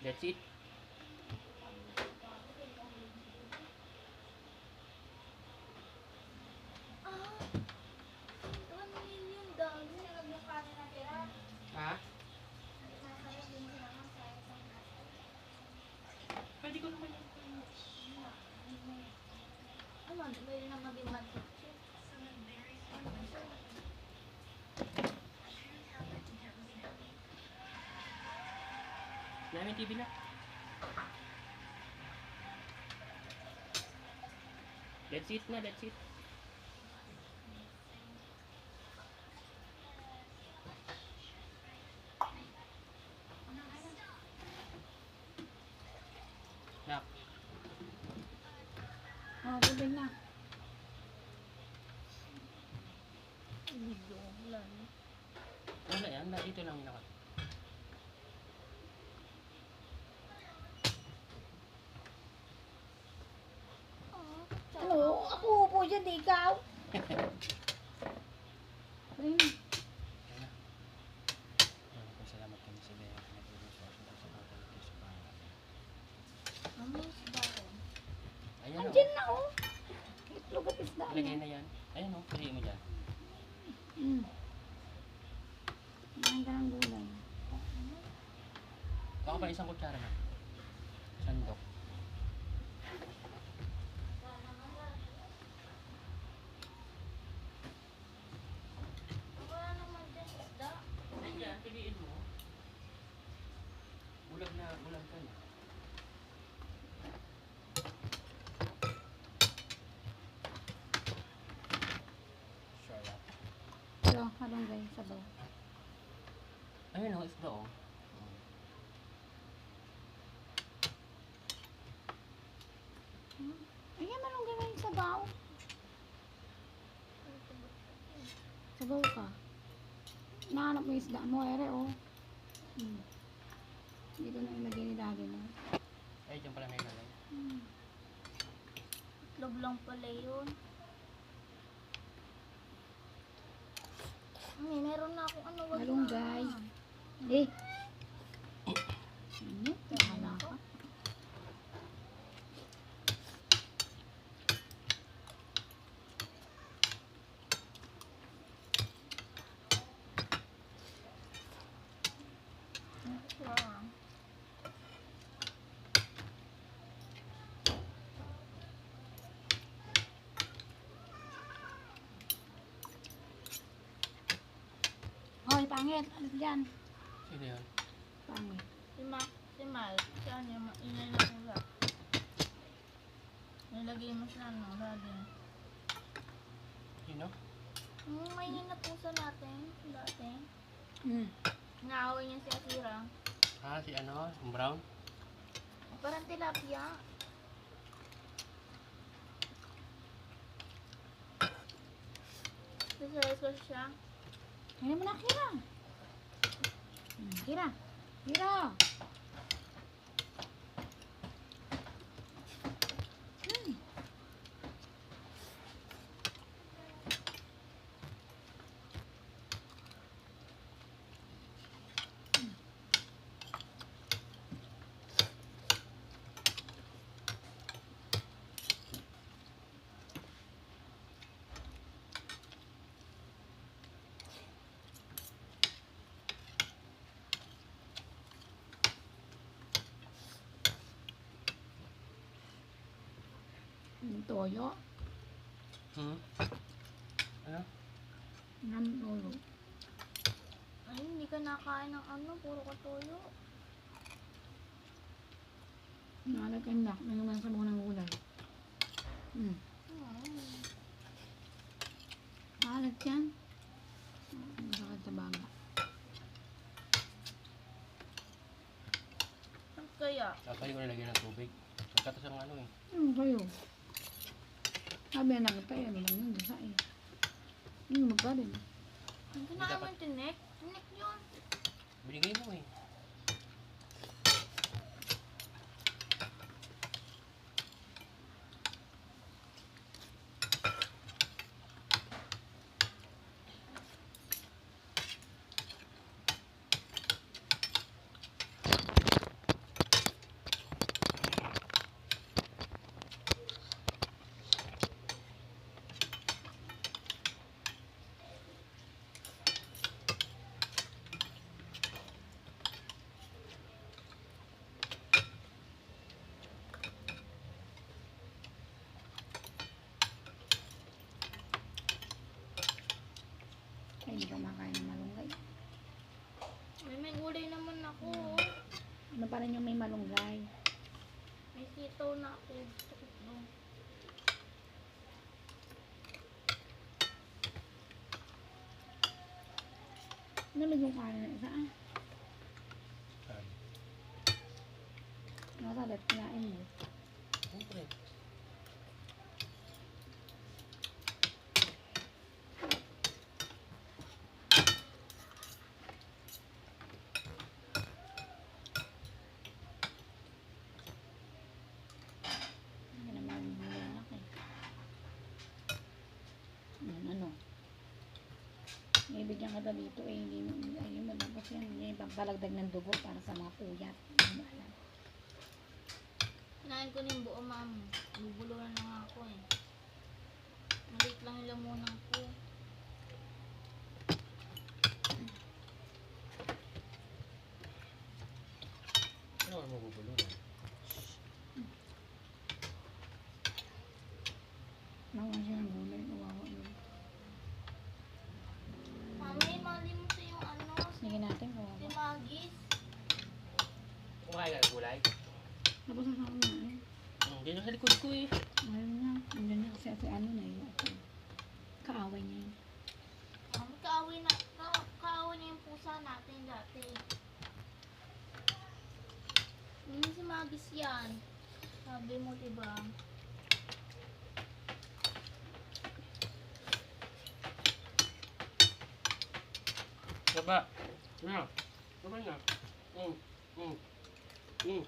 That's it. Ah, 1 million dami. Yung kanin na tira. Ha? Nasarap din sila ng sa isang kaso. Pwede ko naman yung Ano, may na maging mantik. namin TV na. That's it na, that's it. Nak, Oh, tubig na. Video, wala na. wala yan, dito lang yung nakat. Ah, Ano? Ako upo dyan, di ikaw. Ayun. Ayun na. Salamat kami sa Bea. Pinatulong sa akin sa pagkakalito sa pangalan. ano yung isda ko? Ayan o. Andyan na, oh. Itlog at isda. Lagay na yan. Ayan o, piliin mo dyan. Hmm. Kumain ka ng gulay. Baka pa isang kutsara na. Sandok. Wala naman dyan isda. Ayan, piliin mo. Bulag na, bulag ka na. Sarap. Ito, halunggay, sabaw. Ayun o, isda o. Ayan, malunggay na yung sabaw. Sabaw ka. Nahanap mo yung isda mo, ere, oh. Hmm. Dito na ilagay ni daddy mo. Ay, dyan pala may lalay. Hmm. Itlog lang pala yun. Meron na akong ano. wag na. Malunggay. Eh. Ano? Wala ka. Wow. Hoy, pangit. Ano dyan? Sino yun? Pangit. Si Mal, saan yung inay na pula? Nilagay mo sa ano, dati. Sino? May ninapusa natin, dati. Hmm. Naaway niya si Akira. Ah, si ano? Yung brown? Parang tilapia. Sasayas ko siya. Ano mo na, Kira? Kira. Kira. Hmm. Yung toyo. Ano? Ng ulo. Ay, hindi ka nakain ng ano, puro katoyo. Nalagkandak. May naman sa mga ng gulay. Hmm. Alag yan. Masakit sa baga. Saan kaya? Kakali ko nilagyan ng tubig. Nagkatas ang ano eh. Ano kayo? Sabi na kita, ano lang yun, dasa eh. Magkarin. Hindi na naman tinik. Tinik yun. Binigay mo eh. hindi ka kumakain ng malunggay. May gulay naman ako. Ano pa rin yung may malunggay? May sitaw na ako. Nalag yung kanin na isa ah. Saan? Nakasalat, kinain mo. Siyempre. Hindi naman malunggay eh. Yan ano. Ibigyan ka dito eh, hindi mo, ayun mo tapos yan, yung pampalagdag ng dugo para sa mga puyat. Hindi mo alam. Kinain ko na yung buo, ma'am. Bubuluran na nga ako eh. Maliit lang yung lamunan ko. Ano ang maguguluhan? Nakuha siya ng gulay, kawawa yun. Mami, mali mo sa yung ano, Sige natin, kawawa. si Magis. Kumakain ka ng gulay? Tapos na sa kumain. Dito sa likod ko eh. Ngayon na, andun na kasi ano na yun. Kaaway niya yun. Mami, kaaway na yung pusa natin dati. Hindi si Magis yan. Sabi mo, diba? Baba. Ano? Baba na. Mm. Mm. Mm.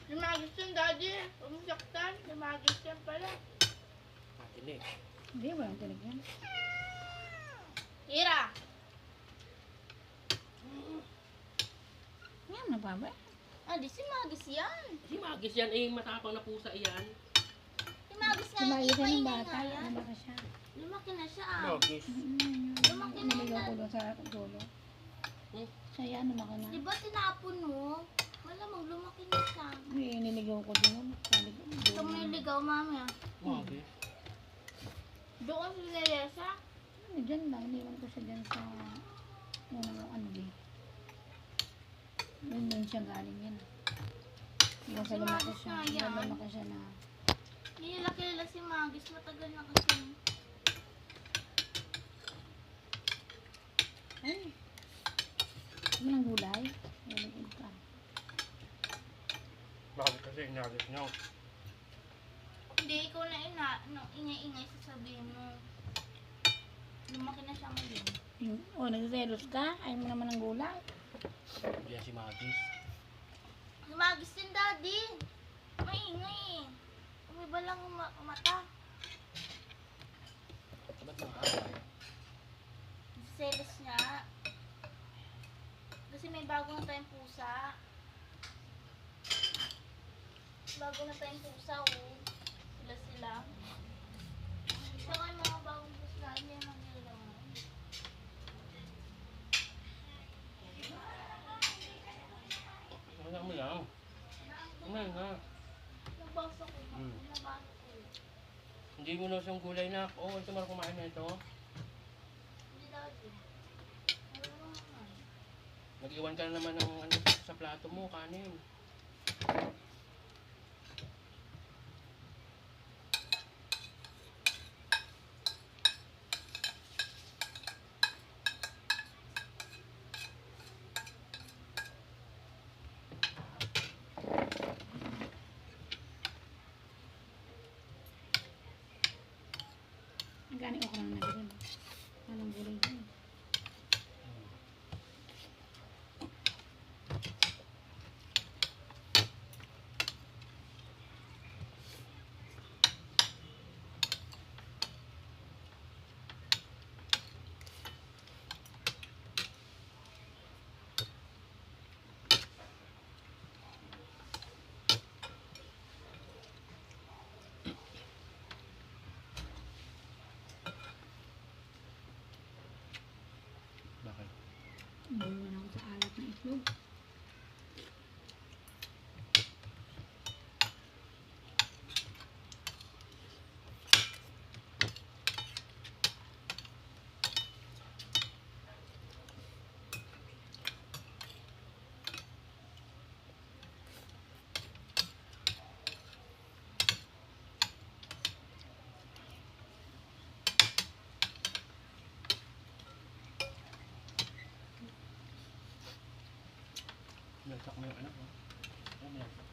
Si Magis yan, daddy. Huwag mo saktan. Si Magis yan pala. Patinig. Hindi, walang tinig yan. Tira! Yan, nababa. Ah, di si Magis yan. Si Magis yan eh. Matapang na pusa yan. Si Magis nga, Sumayo siya ng ipaingay bata. nga yan. Ano ba siya? Lumaki na siya ah. Magis. Lumaki na Niligaw yan. ko doon sa dulo. Hmm? Siya yan, lumaki na. Di ba tinapon mo? Malamang lumaki na siya. Ay, niligaw ko doon. Ito mo niligaw, mami ah. Magis. Doon si Teresa. Ano, dyan lang. Iniwan ko siya dyan sa unang ano eh. Doon siya galing yan. Hanggang sa Si lumaki Magis siya. nga Hanggang yan. lumaki siya na. Hindi nila kilala si Magis. Matagal na kasi. Ay. Ano ng gulay? Nilagod ka. Bakit kasi inagis nyo? Hindi, ikaw na ingay-ingay sasabihin mo. Lumaki na siya ngayon. Oh, nagsiselos ka? Ayaw mo naman ng gulay? Diyan si Magis. Si Magis din, daddy. Maingay eh. Umiba lang ang mata. Ba't mga Selos niya. Kasi may bago na tayong pusa. Bago na tayong pusa, oh. Sila. Saka yung mga bagong pusa, hindi naman nila. Wala mo lang. Ano na? Nabasa ko. Hmm. Nabasa ko. Hindi mo na siyang gulay na. Oo, ito marang kumain na ito. Hindi daddy. Ano naman? Nag-iwan ka na naman ng ano, sa plato mo, kanin. Ang gani okra na nabili mo. Walang gulay dyan. mo yung anak mo. Alam mo yan.